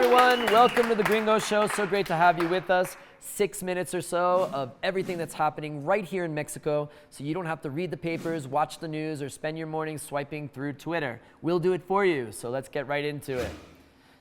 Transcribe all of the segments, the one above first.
everyone. Welcome to the Gringo Show. So great to have you with us. 6 minutes or so of everything that's happening right here in Mexico, so you don't have to read the papers, watch the news, or spend your morning swiping through Twitter. We'll do it for you, so let's get right into it.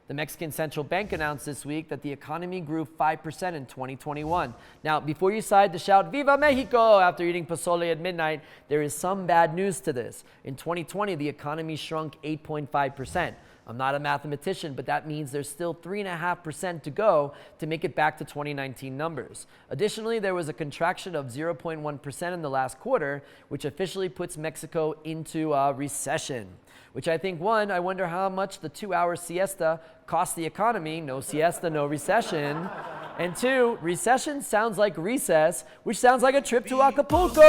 The Mexican Central Bank announced this week that the economy grew 5% in 2021. Now, before you decide to shout Viva Mexico after eating pozole at midnight, there is some bad news to this. In 2020, the economy shrunk 8.5%. I'm not a mathematician, but that means there's still 3.5% to go to make it back to 2019 numbers. Additionally, there was a contraction of 0.1% in the last quarter, which officially puts Mexico into a recession. Which I think, one, I wonder how much the 2-hour siesta cost the economy. No siesta, no recession. And two, recession sounds like recess, which sounds like a trip to Acapulco.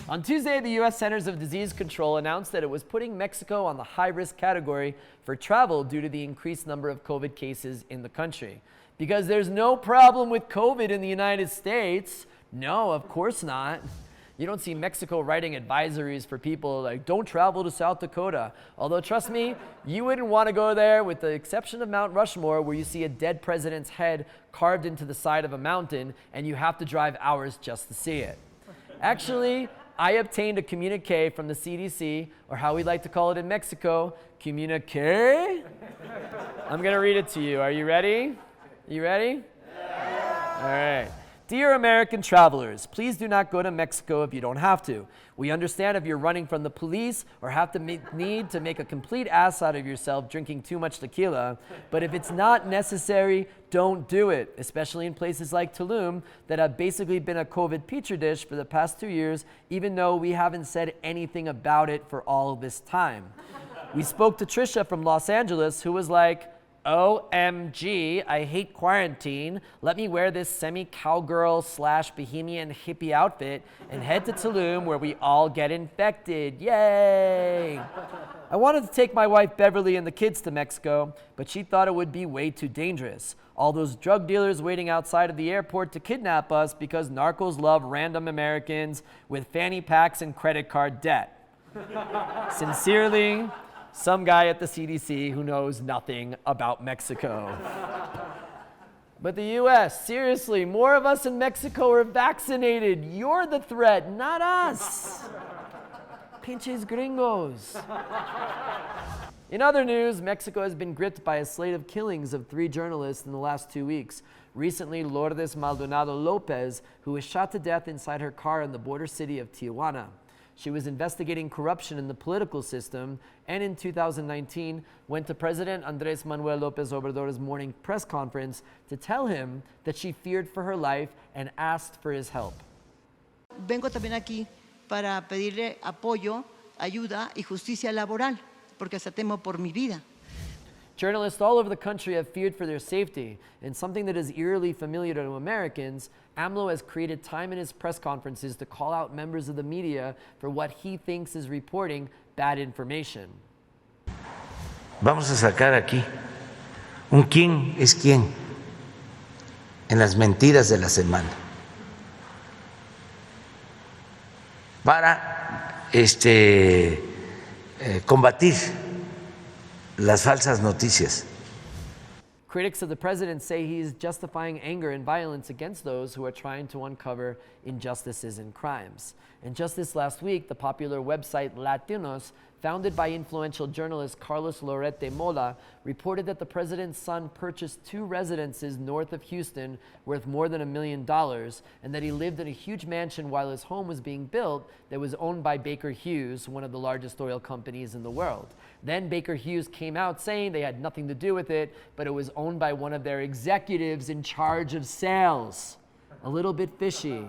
On Tuesday, the U.S. Centers of Disease Control announced that it was putting Mexico on the high-risk category for travel due to the increased number of COVID cases in the country. Because there's no problem with COVID in the United States. No, of course not. You don't see Mexico writing advisories for people like, don't travel to South Dakota. Although, trust me, you wouldn't want to go there with the exception of Mount Rushmore, where you see a dead president's head carved into the side of a mountain, and you have to drive hours just to see it. Actually, I obtained a communique from the CDC, or how we like to call it in Mexico, communique. I'm going to read it to you. Are you ready? You ready? Yeah. All right. Dear American travelers, please do not go to Mexico if you don't have to. We understand if you're running from the police or have to need to make a complete ass out of yourself drinking too much tequila, but if it's not necessary, don't do it, especially in places like Tulum that have basically been a COVID petri dish for the past 2 years, even though we haven't said anything about it for all of this time. We spoke to Trisha from Los Angeles, who was like, OMG, I hate quarantine. Let me wear this semi-cowgirl / bohemian hippie outfit and head to Tulum where we all get infected. Yay! I wanted to take my wife Beverly and the kids to Mexico, but she thought it would be way too dangerous. All those drug dealers waiting outside of the airport to kidnap us because narcos love random Americans with fanny packs and credit card debt. Sincerely, some guy at the CDC who knows nothing about Mexico. But the US, seriously, more of us in Mexico are vaccinated. You're the threat, not us. Pinches gringos. In other news, Mexico has been gripped by a slate of killings of 3 journalists in the last 2 weeks. Recently, Lourdes Maldonado Lopez, who was shot to death inside her car in the border city of Tijuana. She was investigating corruption in the political system, and in 2019 went to President Andrés Manuel López Obrador's morning press conference to tell him that she feared for her life and asked for his help. Vengo también aquí para pedirle apoyo, ayuda y justicia laboral, porque hasta temo por mi vida. Journalists all over the country have feared for their safety, and something that is eerily familiar to Americans, AMLO has created time in his press conferences to call out members of the media for what he thinks is reporting bad information. Vamos a sacar aquí un quién es quién en las mentiras de la semana para combatir las falsas noticias. Critics of the president say he is justifying anger and violence against those who are trying to uncover injustices and crimes. And just this last week, the popular website Latinos, founded by influential journalist Carlos Lorete Mola, reported that the president's son purchased 2 residences north of Houston worth more than $1 million, and that he lived in a huge mansion while his home was being built that was owned by Baker Hughes, one of the largest oil companies in the world. Then Baker Hughes came out saying they had nothing to do with it, but it was owned by one of their executives in charge of sales. A little bit fishy.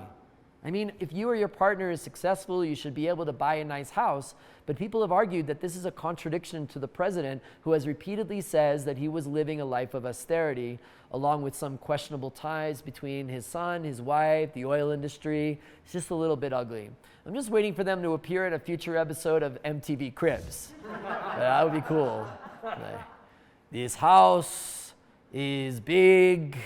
I mean, if you or your partner is successful, you should be able to buy a nice house, but people have argued that this is a contradiction to the president, who has repeatedly says that he was living a life of austerity, along with some questionable ties between his son, his wife, the oil industry. It's just a little bit ugly. I'm just waiting for them to appear in a future episode of MTV Cribs. That would be cool. Like, this house is big.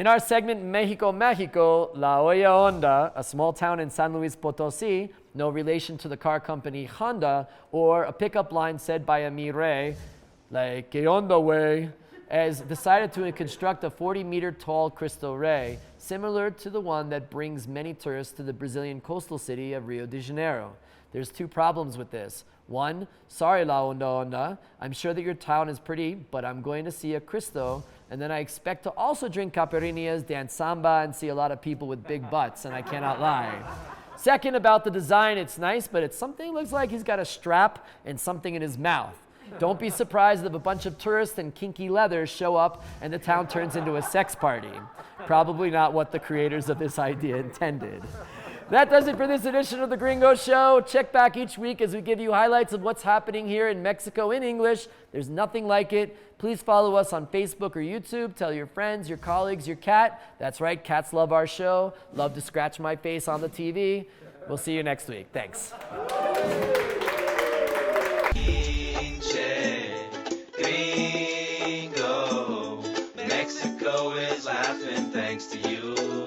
In our segment Mexico, Mexico, La Olla Honda, a small town in San Luis Potosí, no relation to the car company Honda, or a pickup line said by a Mireille, like, que onda, way, has decided to construct a 40-meter tall Cristo Rey, similar to the one that brings many tourists to the Brazilian coastal city of Rio de Janeiro. There's two problems with this. One, sorry La Onda Onda, I'm sure that your town is pretty, but I'm going to see a Cristo, and then I expect to also drink caipirinhas, dance samba, and see a lot of people with big butts, and I cannot lie. Second, about the design, it's nice, but it's something looks like he's got a strap and something in his mouth. Don't be surprised if a bunch of tourists in kinky leather show up and the town turns into a sex party. Probably not what the creators of this idea intended. That does it for this edition of The Gringo Show. Check back each week as we give you highlights of what's happening here in Mexico in English. There's nothing like it. Please follow us on Facebook or YouTube. Tell your friends, your colleagues, your cat. That's right, cats love our show. Love to scratch my face on the TV. We'll see you next week. Thanks. Gringo, Mexico is laughing thanks to you.